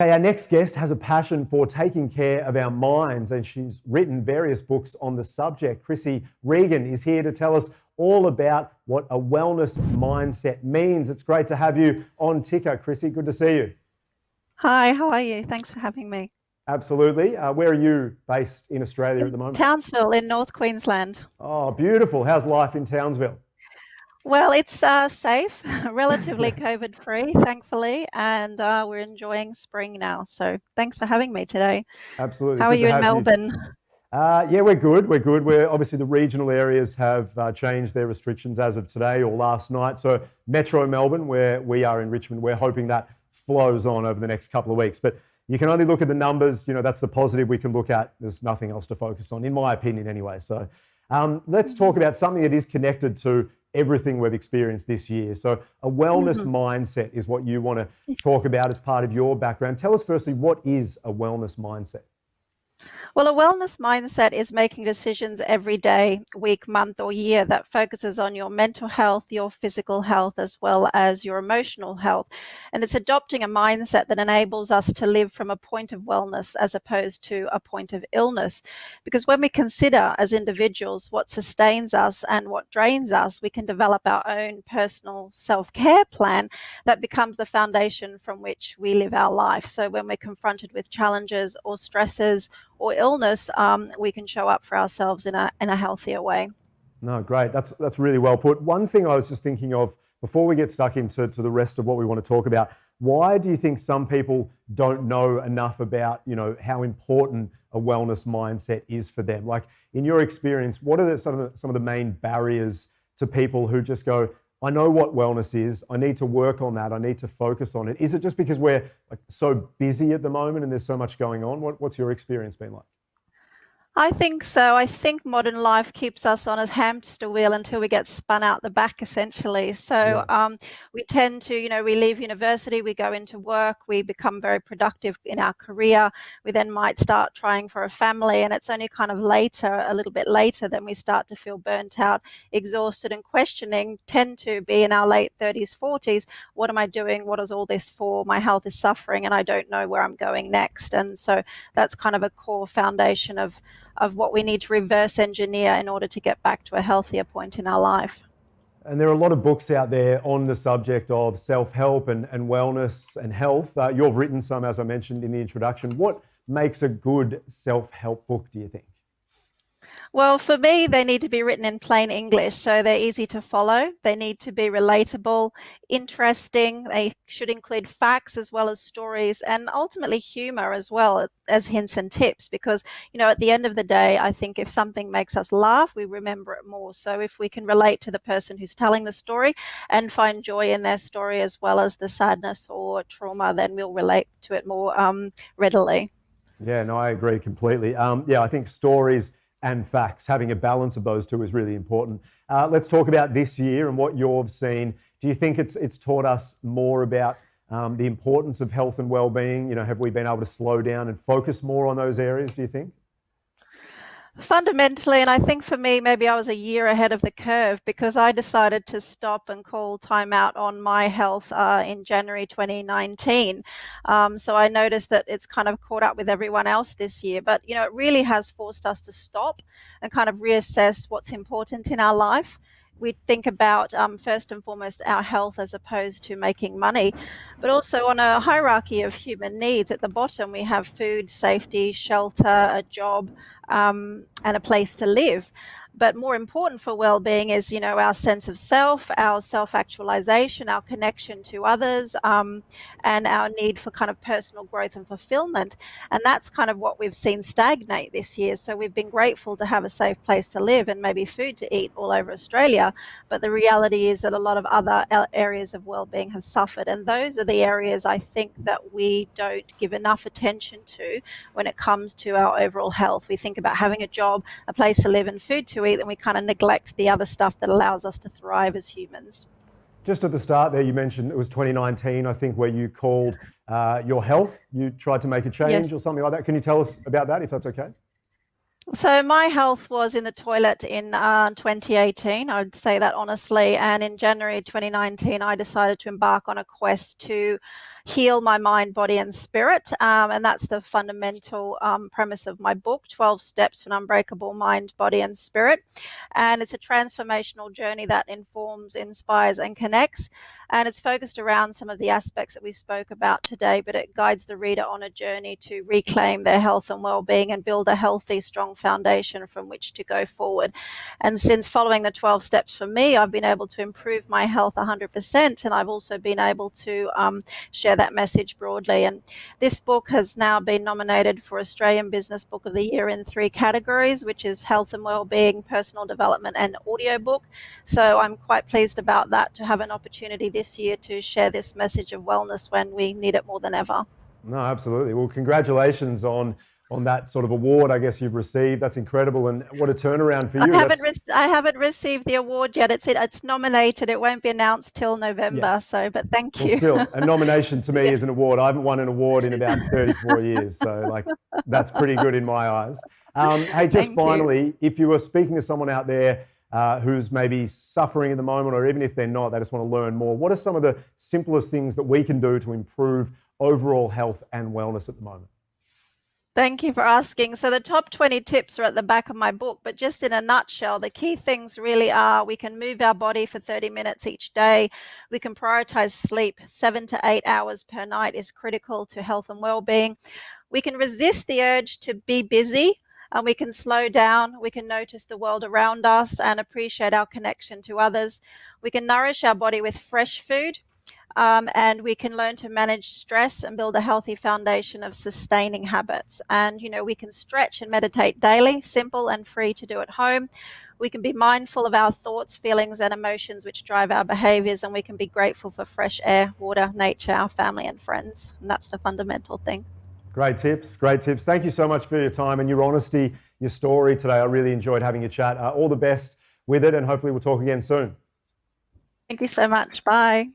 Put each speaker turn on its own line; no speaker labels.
Okay, our next guest has a passion for taking care of our minds, and she's written various books on the subject. Chrissy Regan is here to tell us all about what a wellness mindset means. It's great to have you on Ticker, Chrissy. Good to see you.
Hi, how are you? Thanks for having me.
Absolutely. Where are you based in Australia at
In
the moment?
Townsville in North Queensland.
Oh, beautiful. How's life in Townsville?
Well, it's safe, relatively COVID-free, thankfully, and we're enjoying spring now. So thanks for having me today.
Absolutely.
How are
Good to
you in
have you.
Melbourne?
Yeah, we're good. We're good. We're obviously the regional areas have changed their restrictions as of today or last night. So Metro Melbourne, where we are in Richmond, we're hoping that flows on over the next couple of weeks. But you can only look at the numbers. You know, that's the positive we can look at. There's nothing else to focus on, in my opinion, anyway. So let's talk about something that is connected to everything we've experienced this year. So a wellness
Mhm.
mindset is what you want to talk about as part of your background. Tell us firstly, what is a wellness mindset?
Well, a wellness mindset is making decisions every day, week, month, or year that focuses on your mental health, your physical health, as well as your emotional health. And it's adopting a mindset that enables us to live from a point of wellness as opposed to a point of illness. Because when we consider as individuals what sustains us and what drains us, we can develop our own personal self care plan that becomes the foundation from which we live our life. So when we're confronted with challenges or stresses, or illness, we can show up for ourselves in a healthier way.
No, great. That's really well put. One thing I was just thinking of before we get stuck into the rest of what we want to talk about, why do you think some people don't know enough about, how important a wellness mindset is for them? Like in your experience, what are some of the main barriers to people who just go, I know what wellness is. I need to work on that. I need to focus on it. Is it just because we're like so busy at the moment and there's so much going on? What's your experience been like?
I think so. I think modern life keeps us on a hamster wheel until we get spun out the back, essentially. So
Yeah.
we tend to, we leave university, we go into work, we become very productive in our career. We then might start trying for a family, and it's only kind of later, a little bit later, then we start to feel burnt out, exhausted, and questioning. Tend to be in our late 30s, 40s. What am I doing? What is all this for? My health is suffering, and I don't know where I'm going next. And so that's kind of a core foundation of what we need to reverse engineer in order to get back to a healthier point in our life.
And there are a lot of books out there on the subject of self-help and wellness and health. You've written some, as I mentioned in the introduction. What makes a good self-help book, do you think?
Well, for me, they need to be written in plain English, so they're easy to follow. They need to be relatable, interesting. They should include facts as well as stories, and ultimately humor as well as hints and tips. Because, at the end of the day, I think if something makes us laugh, we remember it more. So if we can relate to the person who's telling the story and find joy in their story as well as the sadness or trauma, then we'll relate to it more readily.
Yeah, no, I agree completely. Yeah, I think stories and facts, having a balance of those two is really important. Let's talk about this year and what you've seen. Do you think it's taught us more about the importance of health and well-being? Have we been able to slow down and focus more on those areas, do you think?
Fundamentally, and I think for me, maybe I was a year ahead of the curve because I decided to stop and call time out on my health in January 2019. So I noticed that it's kind of caught up with everyone else this year. But, it really has forced us to stop and kind of reassess what's important in our life. We think about first and foremost our health as opposed to making money, but also on a hierarchy of human needs. At the bottom, we have food, safety, shelter, a job, and a place to live. But more important for well-being is, our sense of self, our self-actualization, our connection to others, and our need for kind of personal growth and fulfillment. And that's kind of what we've seen stagnate this year. So we've been grateful to have a safe place to live and maybe food to eat all over Australia. But the reality is that a lot of other areas of well-being have suffered. And those are the areas I think that we don't give enough attention to when it comes to our overall health. We think about having a job, a place to live, and food to eat, and we kind of neglect the other stuff that allows us to thrive as humans.
Just at the start there, you mentioned it was 2019, I think, where you called your health. You tried to make a change
Yes.
or something like that. Can you tell us about that, if that's okay?
So my health was in the toilet in 2018, I would say that honestly. And in January 2019, I decided to embark on a quest to heal my mind, body, and spirit. And that's the fundamental premise of my book, 12 Steps to an Unbreakable Mind, Body, and Spirit. And it's a transformational journey that informs, inspires, and connects. And it's focused around some of the aspects that we spoke about today, but it guides the reader on a journey to reclaim their health and well-being and build a healthy, strong foundation from which to go forward. And since following the 12 steps for me, I've been able to improve my health 100%. And I've also been able to share that message broadly. And this book has now been nominated for Australian Business Book of the Year in 3 categories, which is health and well-being, personal development, and audiobook. So I'm quite pleased about that, to have an opportunity this year to share this message of wellness when we need it more than ever.
No, absolutely. Well, congratulations on that sort of award, I guess, you've received. That's incredible, and what a turnaround for you.
I haven't received the award yet. It's nominated. It won't be announced till November.
Yes.
So, but thank you.
Well, still, a nomination to me is an award. I haven't won an award in about 34 years, so like that's pretty good in my eyes. Hey, just finally, if you were speaking to someone out there who's maybe suffering at the moment, or even if they're not, they just want to learn more, what are some of the simplest things that we can do to improve overall health and wellness at the moment?
Thank you for asking. So the top 20 tips are at the back of my book, but just in a nutshell, the key things really are: we can move our body for 30 minutes each day. We can prioritize sleep. 7 to 8 hours per night is critical to health and well-being. We can resist the urge to be busy, and we can slow down. We can notice the world around us and appreciate our connection to others. We can nourish our body with fresh food. And we can learn to manage stress and build a healthy foundation of sustaining habits. And, we can stretch and meditate daily, simple and free to do at home. We can be mindful of our thoughts, feelings, and emotions which drive our behaviors. And we can be grateful for fresh air, water, nature, our family, and friends. And that's the fundamental thing.
Great tips, great tips. Thank you so much for your time and your honesty, your story today. I really enjoyed having a chat. All the best with it, and hopefully we'll talk again soon.
Thank you so much. Bye.